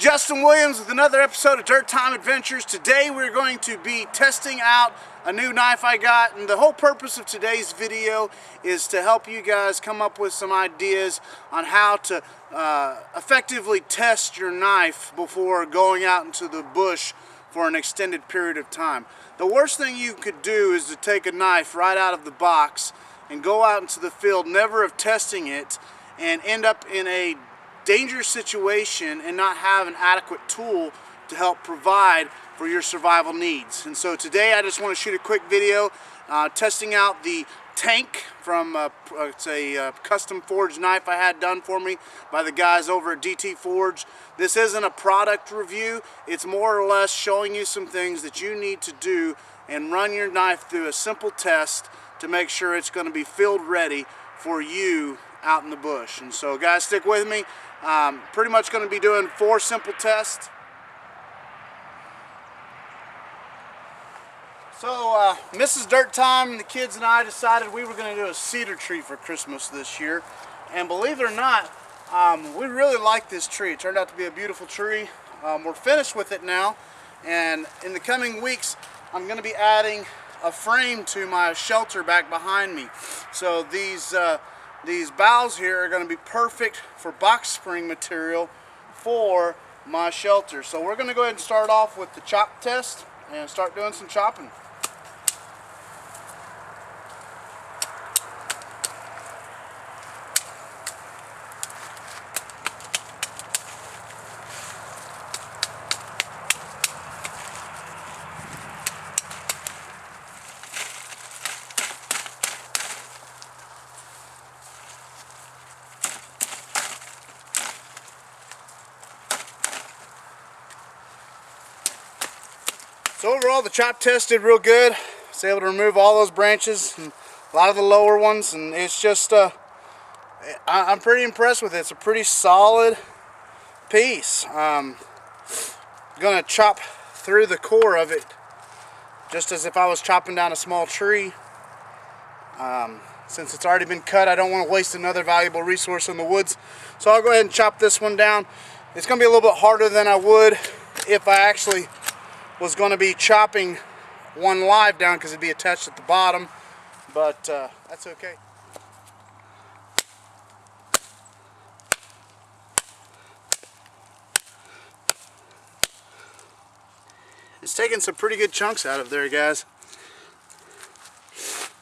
Justin Williams with another episode of Dirt Time Adventures. Today we're going to be testing out a new knife I got, and the whole purpose of today's video is to help you guys come up with some ideas on how to effectively test your knife before going out into the bush for an extended period of time. The worst thing you could do is to take a knife right out of the box and go out into the field, never have testing it, and end up in a dangerous situation and not have an adequate tool to help provide for your survival needs. And so today I just want to shoot a quick video testing out the tank from it's a custom forged knife I had done for me by the guys over at DT Forge. This isn't a product review, it's more or less showing you some things that you need to do and run your knife through a simple test to make sure it's going to be field ready for you out in the bush. And so guys, stick with me. Pretty much going to be doing 4 simple tests. So Mrs. Dirt Time and the kids and I decided we were going to do a cedar tree for Christmas this year, and believe it or not, we really like this tree. It turned out to be a beautiful tree. We're finished with it now, and in the coming weeks I'm going to be adding a frame to my shelter back behind me. So these boughs here are going to be perfect for box spring material for my shelter. So we're going to go ahead and start off with the chop test and start doing some chopping. So overall, the chop test did real good. I was able to remove all those branches and a lot of the lower ones, and it's just I'm pretty impressed with it. It's a pretty solid piece. I'm gonna chop through the core of it just as if I was chopping down a small tree. Since it's already been cut, I don't want to waste another valuable resource in the woods, so I'll go ahead and chop this one down. It's gonna be a little bit harder than I would if I actually was going to be chopping one live down, because it'd be attached at the bottom, but that's okay. It's taking some pretty good chunks out of there, guys.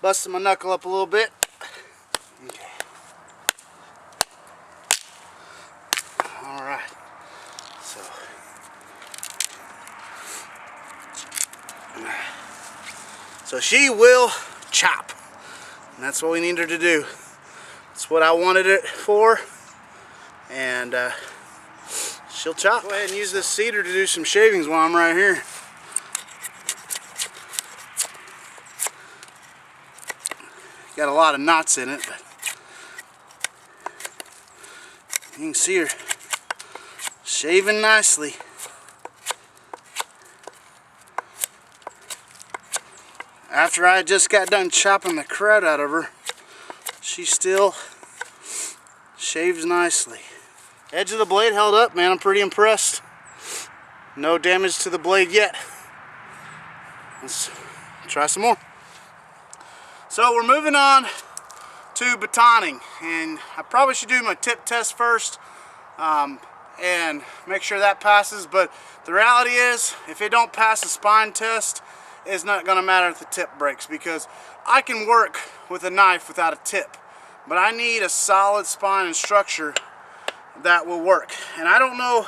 Busting my knuckle up a little bit. Okay. All right. So she will chop, and that's what we need her to do. That's what I wanted it for, and she'll chop. Go ahead and use this cedar to do some shavings while I'm right here. Got a lot of knots in it, but you can see her shaving nicely. After I just got done chopping the crud out of her, she still shaves nicely. Edge of the blade held up, man. I'm pretty impressed. No damage to the blade yet. Let's try some more. So we're moving on to batoning, and I probably should do my tip test first and make sure that passes, but the reality is if it don't pass the spine test, it's not going to matter if the tip breaks, because I can work with a knife without a tip, but I need a solid spine and structure that will work. And I don't know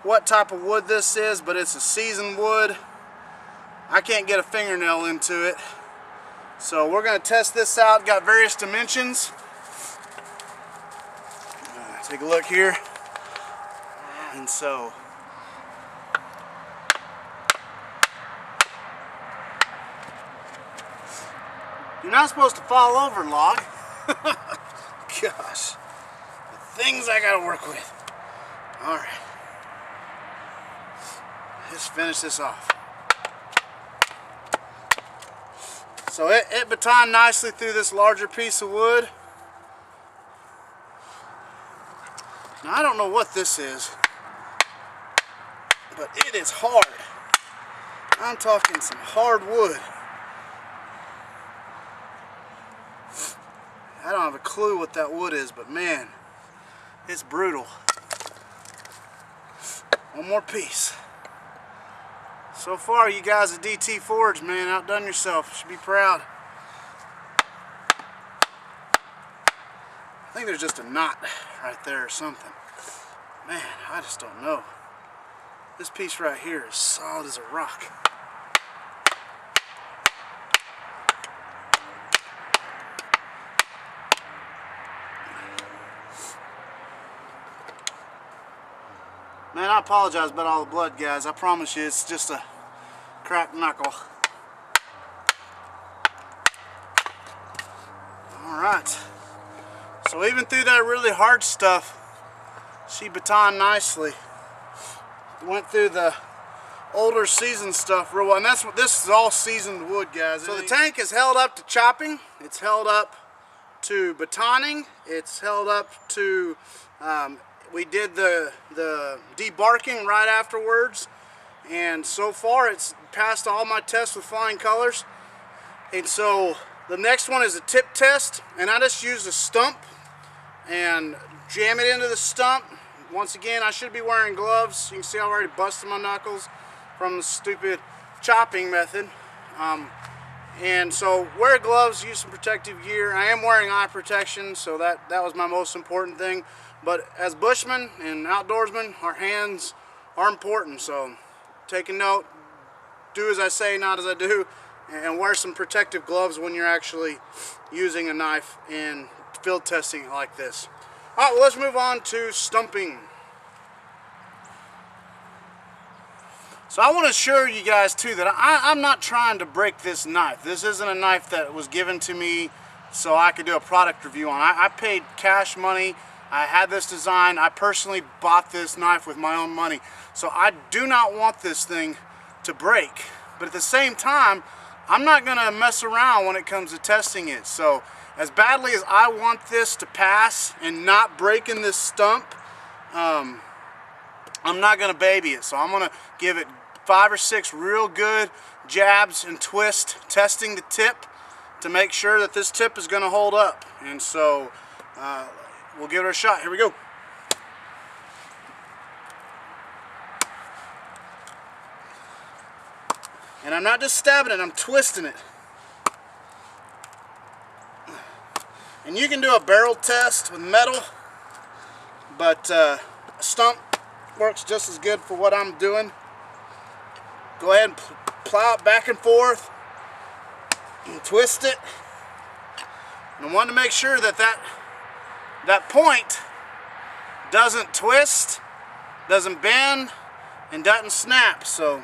what type of wood this is, but it's a seasoned wood. I can't get a fingernail into it, so we're going to test this out. Got various dimensions. Take a look here. And so you're not supposed to fall over, log. Gosh, the things I gotta work with. All right, let's finish this off. So it batoned nicely through this larger piece of wood. Now I don't know what this is. but it is hard. I'm talking some hard wood. I don't have a clue what that wood is, but man, it's brutal. One more piece. So far, you guys at DT Forge, man, outdone yourself. You should be proud. I think there's just a knot right there or something. Man, I just don't know. This piece right here is solid as a rock. Man, I apologize about all the blood, guys. I promise you, it's just a cracked knuckle. Alright. So even through that really hard stuff, she batoned nicely. Went through the older seasoned stuff real well. And that's what this is, all seasoned wood, guys. So the tank is held up to chopping. It's held up to batoning. It's held up to... we did the debarking right afterwards, and so far it's passed all my tests with flying colors. And so the next one is a tip test, and I just used a stump and jam it into the stump. Once again, I should be wearing gloves. You can see I've already busted my knuckles from the stupid chopping method. And so wear gloves, use some protective gear. I am wearing eye protection, so that was my most important thing. But as bushmen and outdoorsmen, our hands are important. So take a note, do as I say, not as I do, and wear some protective gloves when you're actually using a knife in field testing like this. All right, well, let's move on to stumping. So I want to assure you guys too that I'm not trying to break this knife. This isn't a knife that was given to me so I could do a product review on. I paid cash money. I had this design. I personally bought this knife with my own money. So I do not want this thing to break. But at the same time, I'm not going to mess around when it comes to testing it. So as badly as I want this to pass and not break in this stump, I'm not going to baby it. So I'm going to give it 5 or 6 real good jabs and twists, testing the tip to make sure that this tip is going to hold up. And so we'll give it a shot. Here we go. And I'm not just stabbing it, I'm twisting it. And you can do a barrel test with metal, but a stump works just as good for what I'm doing. Go ahead and plow it back and forth and twist it. And I want to make sure that that point doesn't twist, doesn't bend, and doesn't snap. So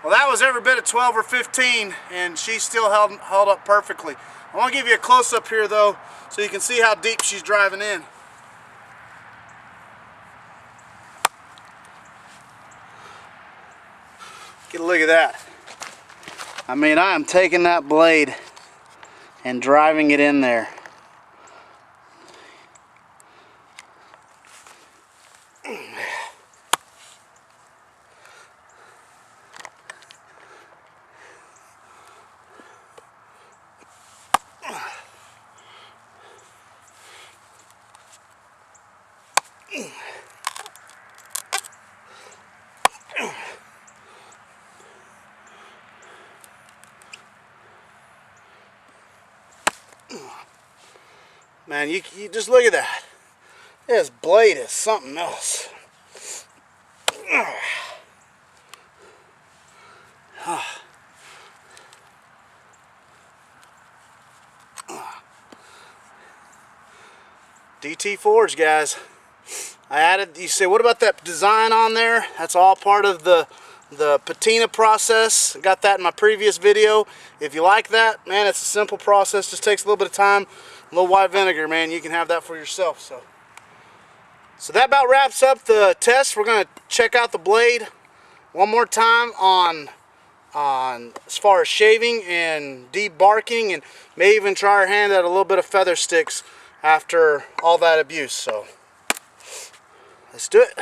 well, that was every bit of 12 or 15, and she still held up perfectly. I want to give you a close-up here, though, so you can see how deep she's driving in. Get a look at that. I mean, I am taking that blade and driving it in there. Man, you just look at that. This blade is something else. DT Forge, guys. I added, you say, what about that design on there? That's all part of the patina process. I got that in my previous video. If you like that, man, it's a simple process. Just takes a little bit of time. A little white vinegar, man. You can have that for yourself. So that about wraps up the test. We're going to check out the blade one more time on on as far as shaving and debarking, and may even try our hand at a little bit of feather sticks after all that abuse. So let's do it.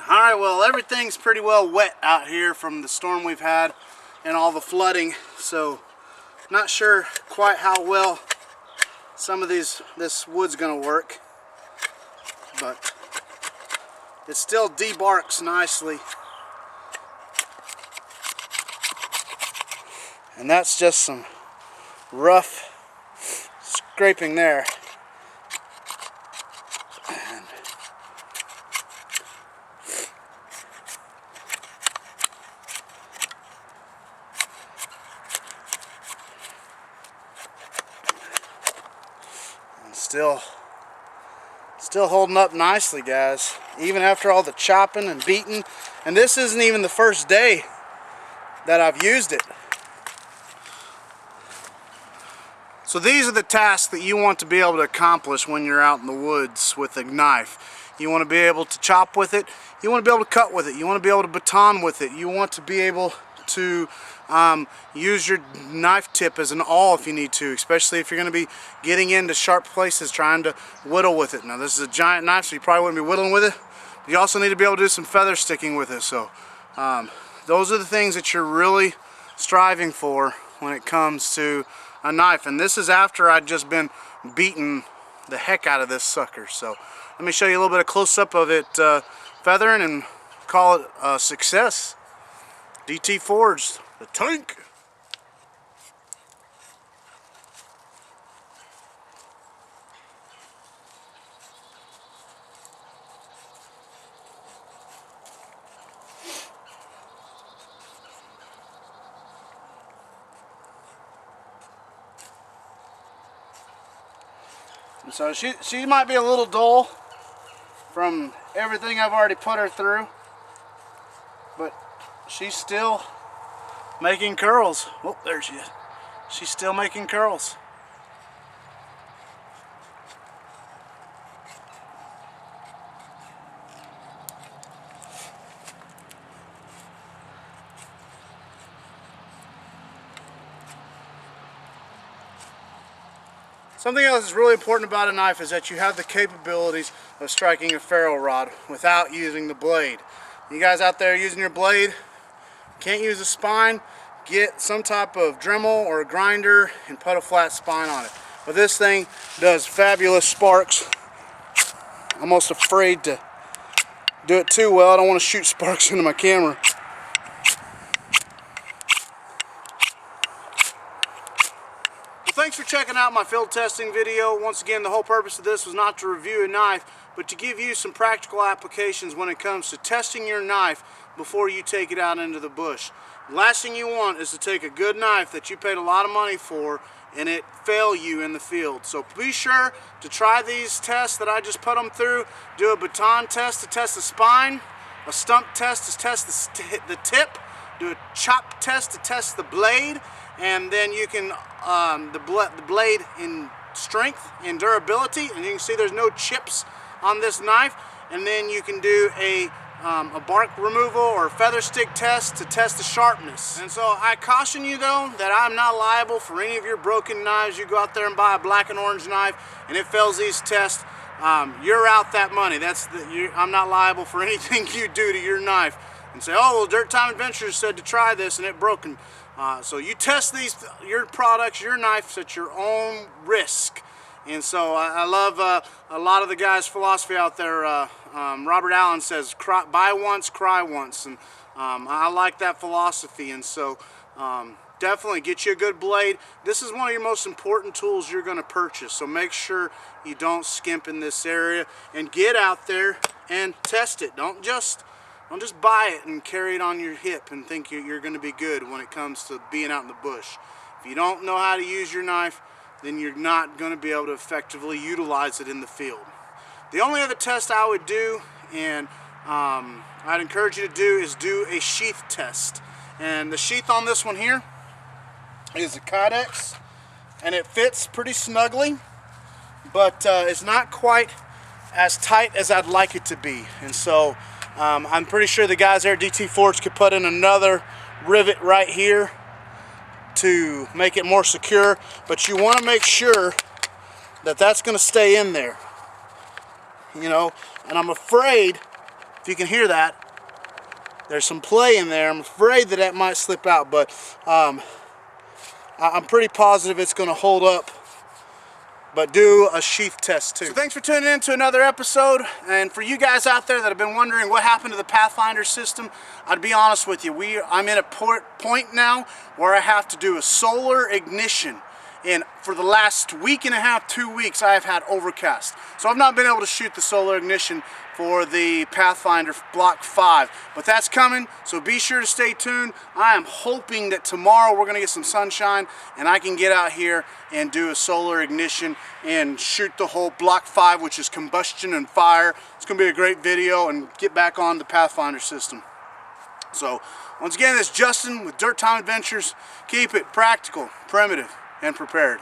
Alright, well, everything's pretty well wet out here from the storm we've had and all the flooding, so not sure quite how well some of this wood's gonna work, but it still debarks nicely. And that's just some rough scraping there. Still holding up nicely, guys, even after all the chopping and beating. And this isn't even the first day that I've used it. So these are the tasks that you want to be able to accomplish when you're out in the woods with a knife. You want to be able to chop with it, you want to be able to cut with it, you want to be able to baton with it, you want to be able to use your knife tip as an awl if you need to, especially if you're going to be getting into sharp places trying to whittle with it. Now this is a giant knife, so you probably wouldn't be whittling with it. You also need to be able to do some feather sticking with it. So those are the things that you're really striving for when it comes to a knife. And this is after I'd just been beating the heck out of this sucker. So let me show you a little bit of close-up of it feathering and call it a success. DT Forged, the tank. And so she might be a little dull from everything I've already put her through, but she's still making curls. Oh, there she is. She's still making curls. Something else that's really important about a knife is that you have the capabilities of striking a ferrule rod without using the blade. You guys out there using your blade, can't use a spine, get some type of Dremel or a grinder and put a flat spine on it. But this thing does fabulous sparks. I'm almost afraid to do it too well. I don't want to shoot sparks into my camera. Thanks for checking out my field testing video. Once again, the whole purpose of this was not to review a knife, but to give you some practical applications when it comes to testing your knife before you take it out into the bush. The last thing you want is to take a good knife that you paid a lot of money for and it fail you in the field. So be sure to try these tests that I just put them through. Do a baton test to test the spine, a stump test to test the tip, do a chop test to test the blade, and then you can the blade in strength and durability, and you can see there's no chips on this knife. And then you can do a bark removal or feather stick test to test the sharpness. And so I caution you though that I'm not liable for any of your broken knives. You go out there and buy a black and orange knife and it fails these tests, you're out that money. I'm not liable for anything you do to your knife and say, oh well, Dirt Time Adventures said to try this and it broken. So you test your products, your knives at your own risk. And so I love a lot of the guys' philosophy out there. Robert Allen says, buy once, cry once. And I like that philosophy. And so definitely get you a good blade. This is one of your most important tools you're going to purchase. So make sure you don't skimp in this area and get out there and test it. Don't just buy it and carry it on your hip and think you're going to be good when it comes to being out in the bush. If you don't know how to use your knife, then you're not going to be able to effectively utilize it in the field. The only other test I would do, and I'd encourage you to do, is do a sheath test. And the sheath on this one here is a Kydex, and it fits pretty snugly, but it's not quite as tight as I'd like it to be. And so I'm pretty sure the guys there at DT Forge could put in another rivet right here to make it more secure, but you want to make sure that that's going to stay in there, you know. And I'm afraid, if you can hear that, there's some play in there. I'm afraid that that might slip out, but I'm pretty positive it's going to hold up. But do a sheath test too. So thanks for tuning in to another episode. And for you guys out there that have been wondering what happened to the Pathfinder system, I'd be honest with you. I'm in a point now where I have to do a solar ignition. And for the last week and a half, 2 weeks, I have had overcast. So I've not been able to shoot the solar ignition for the Pathfinder Block 5. But that's coming, so be sure to stay tuned. I am hoping that tomorrow we're going to get some sunshine and I can get out here and do a solar ignition and shoot the whole Block 5, which is combustion and fire. It's going to be a great video and get back on the Pathfinder system. So, once again, this is Justin with Dirt Time Adventures. Keep it practical, primitive, and prepared.